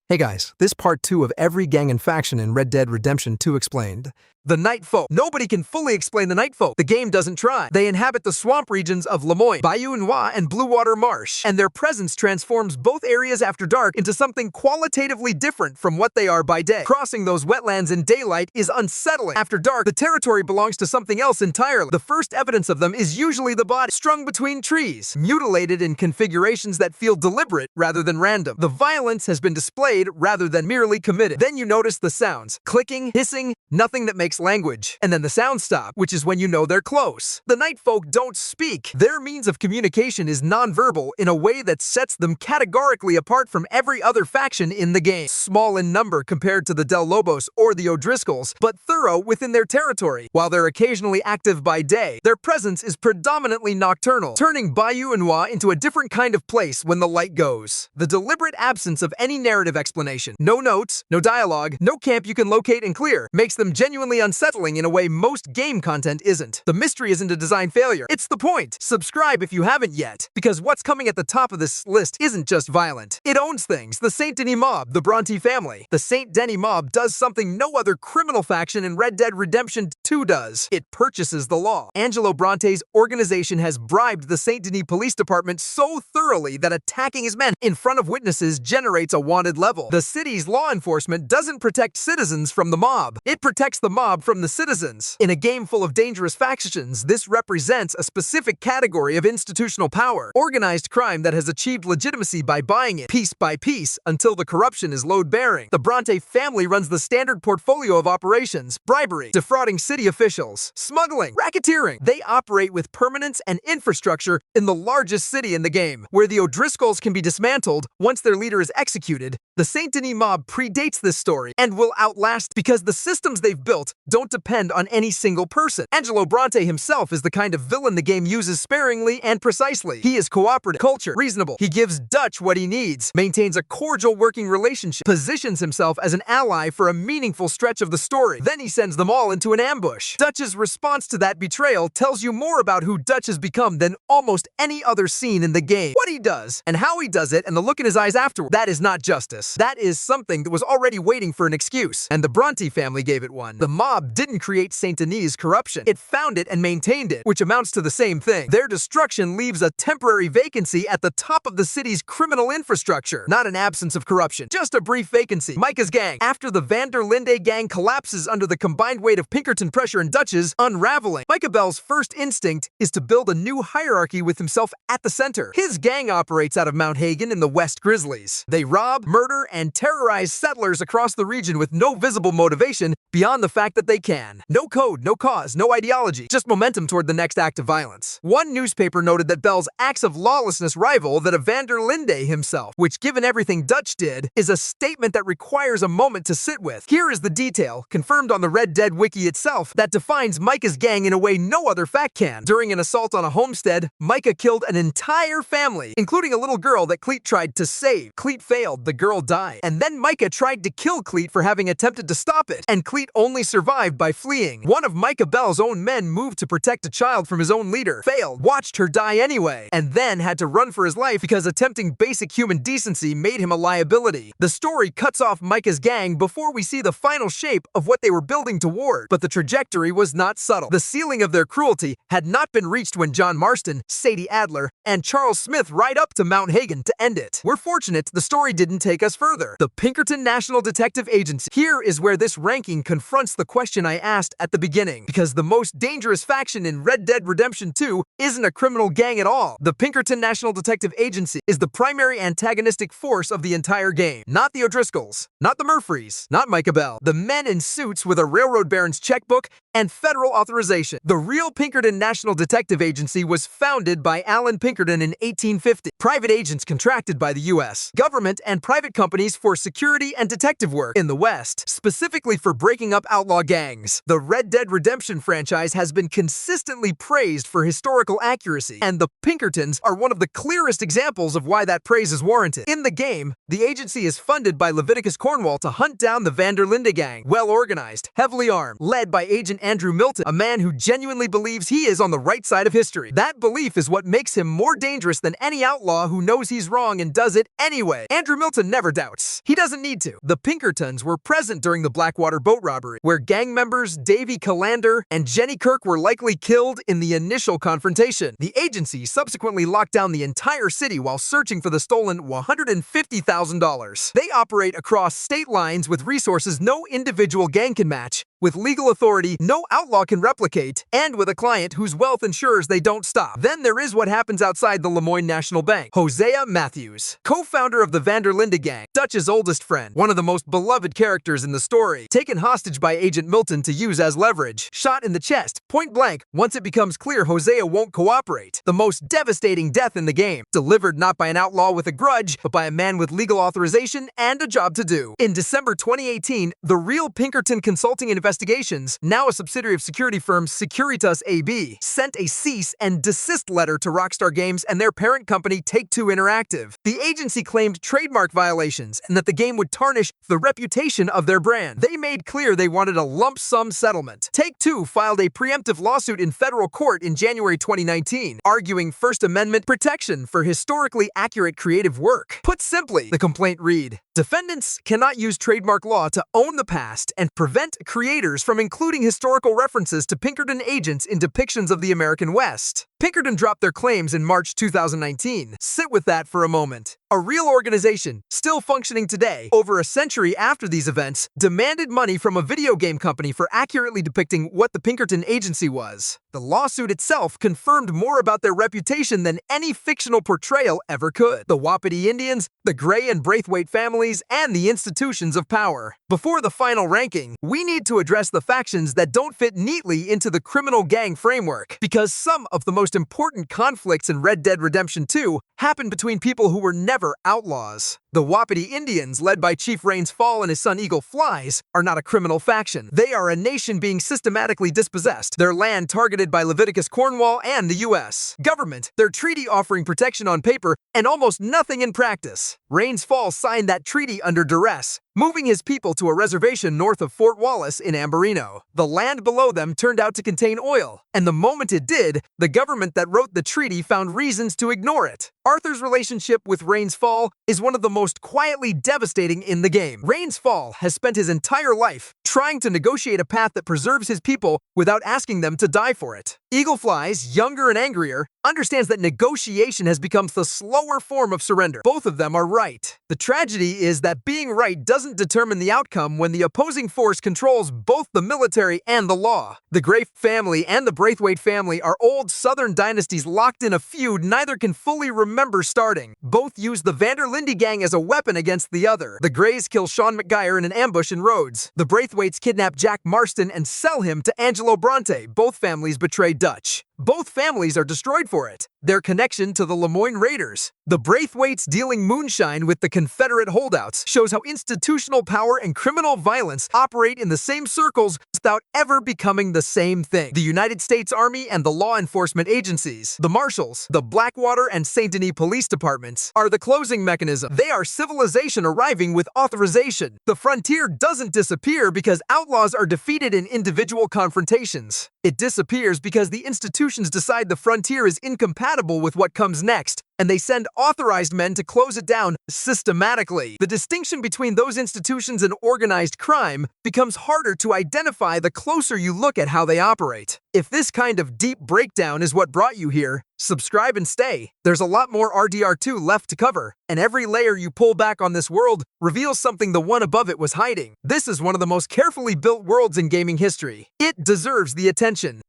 Hey guys, this part 2 of every gang and faction in Red Dead Redemption 2 explained. The Night Folk. Nobody can fully explain the Night Folk. The game doesn't try. They inhabit the swamp regions of Lemoyne, Bayou Noir, and Blue Water Marsh, and their presence transforms both areas after dark into something qualitatively different from what they are by day. Crossing those wetlands in daylight is unsettling. After dark, the territory belongs to something else entirely. The first evidence of them is usually the body, strung between trees, mutilated in configurations that feel deliberate rather than random. The violence has been displayed rather than merely committed. Then you notice the sounds. Clicking, hissing, nothing that makes language. And then the sounds stop, which is when you know they're close. The Night Folk don't speak. Their means of communication is nonverbal in a way that sets them categorically apart from every other faction in the game. Small in number compared to the Del Lobos or the O'Driscolls, but thorough within their territory. While they're occasionally active by day, their presence is predominantly nocturnal, turning Bayou Noir into a different kind of place when the light goes. The deliberate absence of any narrative explanation, no notes, no dialogue, no camp you can locate and clear, makes them genuinely unsettling in a way most game content isn't. The mystery isn't a design failure, it's the point. Subscribe if you haven't yet, because what's coming at the top of this list isn't just violent. It owns things. The Saint Denis Mob, the Bronte family. The Saint Denis Mob does something no other criminal faction in Red Dead Redemption 2 does. It purchases the law. Angelo Bronte's organization has bribed the Saint Denis Police Department so thoroughly that attacking his men in front of witnesses generates a wanted level. The city's law enforcement doesn't protect citizens from the mob. It protects the mob from the citizens. In a game full of dangerous factions, this represents a specific category of institutional power. Organized crime that has achieved legitimacy by buying it piece by piece until the corruption is load-bearing. The Bronte family runs the standard portfolio of operations: bribery, defrauding city officials, smuggling, racketeering. They operate with permanence and infrastructure in the largest city in the game, where the O'Driscolls can be dismantled once their leader is executed. The Saint Denis Mob predates this story and will outlast because the systems they've built don't depend on any single person. Angelo Bronte himself is the kind of villain the game uses sparingly and precisely. He is cooperative, cultured, reasonable. He gives Dutch what he needs, maintains a cordial working relationship, positions himself as an ally for a meaningful stretch of the story. Then he sends them all into an ambush. Dutch's response to that betrayal tells you more about who Dutch has become than almost any other scene in the game. What he does, and how he does it, and the look in his eyes afterward, that is not justice. That is something that was already waiting for an excuse, and the Bronte family gave it one. The mob didn't create Saint Denis' corruption. It found it and maintained it, which amounts to the same thing. Their destruction leaves a temporary vacancy at the top of the city's criminal infrastructure. Not an absence of corruption, just a brief vacancy. Micah's gang. After the Van der Linde gang collapses under the combined weight of Pinkerton pressure and Dutch's unraveling, Micah Bell's first instinct is to build a new hierarchy with himself at the center. His gang operates out of Mount Hagen in the West Grizzlies. They rob, murder, and terrorize settlers across the region with no visible motivation beyond the fact that they can. No code, no cause, no ideology, just momentum toward the next act of violence. One newspaper noted that Bell's acts of lawlessness rival that of Van der Linde himself, which, given everything Dutch did, is a statement that requires a moment to sit with. Here is the detail, confirmed on the Red Dead wiki itself, that defines Micah's gang in a way no other fact can. During an assault on a homestead, Micah killed an entire family, including a little girl that Cleet tried to save. Cleet failed, the girl died. And then Micah tried to kill Cleet for having attempted to stop it, and Cleet only survived by fleeing. One of Micah Bell's own men moved to protect a child from his own leader, failed, watched her die anyway, and then had to run for his life because attempting basic human decency made him a liability. The story cuts off Micah's gang before we see the final shape of what they were building toward, but the trajectory was not subtle. The ceiling of their cruelty had not been reached when John Marston, Sadie Adler, and Charles Smith ride up to Mount Hagen to end it. We're fortunate the story didn't take us further. The Pinkerton National Detective Agency. Here is where this ranking confronts the question I asked at the beginning, because the most dangerous faction in Red Dead Redemption 2 isn't a criminal gang at all. The Pinkerton National Detective Agency is the primary antagonistic force of the entire game. Not the O'Driscolls, not the Murphys, not Micah Bell. The men in suits with a railroad baron's checkbook and federal authorization. The real Pinkerton National Detective Agency was founded by Alan Pinkerton in 1850. Private agents contracted by the U.S. government and private companies for security and detective work in the West, specifically for breaking up outlaw gangs. The Red Dead Redemption franchise has been consistently praised for historical accuracy, and the Pinkertons are one of the clearest examples of why that praise is warranted. In the game, the agency is funded by Leviticus Cornwall to hunt down the Van der Linde gang. Well organized, heavily armed, led by Agent Andrew Milton, a man who genuinely believes he is on the right side of history. That belief is what makes him more dangerous than any outlaw who knows he's wrong and does it anyway. Andrew Milton never doubts. He doesn't need to. The Pinkertons were present during the Blackwater boat robbery, where gang members Davy Calander and Jenny Kirk were likely killed in the initial confrontation. The agency subsequently locked down the entire city while searching for the stolen $150,000. They operate across state lines with resources no individual gang can match, with legal authority no outlaw can replicate, and with a client whose wealth ensures they don't stop. Then there is what happens outside the Lemoyne National Bank. Hosea Matthews, co-founder of the Vanderlinde Gang, Dutch's oldest friend, one of the most beloved characters in the story, taken hostage by Agent Milton to use as leverage, shot in the chest, point blank, once it becomes clear Hosea won't cooperate. The most devastating death in the game, delivered not by an outlaw with a grudge, but by a man with legal authorization and a job to do. In December 2018, the Real Pinkerton Consulting Investigations, now a subsidiary of security firm Securitas AB, sent a cease and desist letter to Rockstar Games and their parent company Take-Two Interactive. The agency claimed trademark violations and that the game would tarnish the reputation of their brand. They made clear they wanted a lump sum settlement. Take-Two filed a preemptive lawsuit in federal court in January 2019, arguing First Amendment protection for historically accurate creative work. Put simply, the complaint read, defendants cannot use trademark law to own the past and prevent creators from including historical references to Pinkerton agents in depictions of the American West. Pinkerton dropped their claims in March 2019. Sit with that for a moment. A real organization, still functioning today, over a century after these events, demanded money from a video game company for accurately depicting what the Pinkerton agency was. The lawsuit itself confirmed more about their reputation than any fictional portrayal ever could. The Wapiti Indians, the Gray and Braithwaite families, and the institutions of power. Before the final ranking, we need to address the factions that don't fit neatly into the criminal gang framework, because some of the most important conflicts in Red Dead Redemption 2 happened between people who were never outlaws. The Wapiti Indians, led by Chief Rains Fall and his son Eagle Flies, are not a criminal faction. They are a nation being systematically dispossessed, their land targeted by Leviticus Cornwall and the U.S. government, their treaty offering protection on paper and almost nothing in practice. Rains Fall signed that treaty under duress, moving his people to a reservation north of Fort Wallace in Ambarino. The land below them turned out to contain oil, and the moment it did, the government that wrote the treaty found reasons to ignore it. Arthur's relationship with Rains Fall is one of the most quietly devastating in the game. Rains Fall has spent his entire life trying to negotiate a path that preserves his people without asking them to die for it. Eagle Flies, younger and angrier, understands that negotiation has become the slower form of surrender. Both of them are right. The tragedy is that being right doesn't determine the outcome when the opposing force controls both the military and the law. The Gray family and the Braithwaite family are old Southern dynasties locked in a feud neither can fully remember starting. Both use the Vanderlinde gang as a weapon against the other. The Grays kill Sean McGuire in an ambush in Rhodes. The Braithwaites kidnap Jack Marston and sell him to Angelo Bronte. Both families betray Dutch. Both families are destroyed for it. Their connection to the Lemoyne Raiders. The Braithwaites dealing moonshine with the Confederate holdouts shows how institutional power and criminal violence operate in the same circles without ever becoming the same thing. The United States Army and the law enforcement agencies, the Marshals, the Blackwater and St. Denis police departments, are the closing mechanism. They are civilization arriving with authorization. The frontier doesn't disappear because outlaws are defeated in individual confrontations. It disappears because the institutions decide the frontier is incompatible with what comes next, and they send authorized men to close it down systematically. The distinction between those institutions and organized crime becomes harder to identify the closer you look at how they operate. If this kind of deep breakdown is what brought you here, subscribe and stay. There's a lot more RDR 2 left to cover, and every layer you pull back on this world reveals something the one above it was hiding. This is one of the most carefully built worlds in gaming history. It deserves the attention.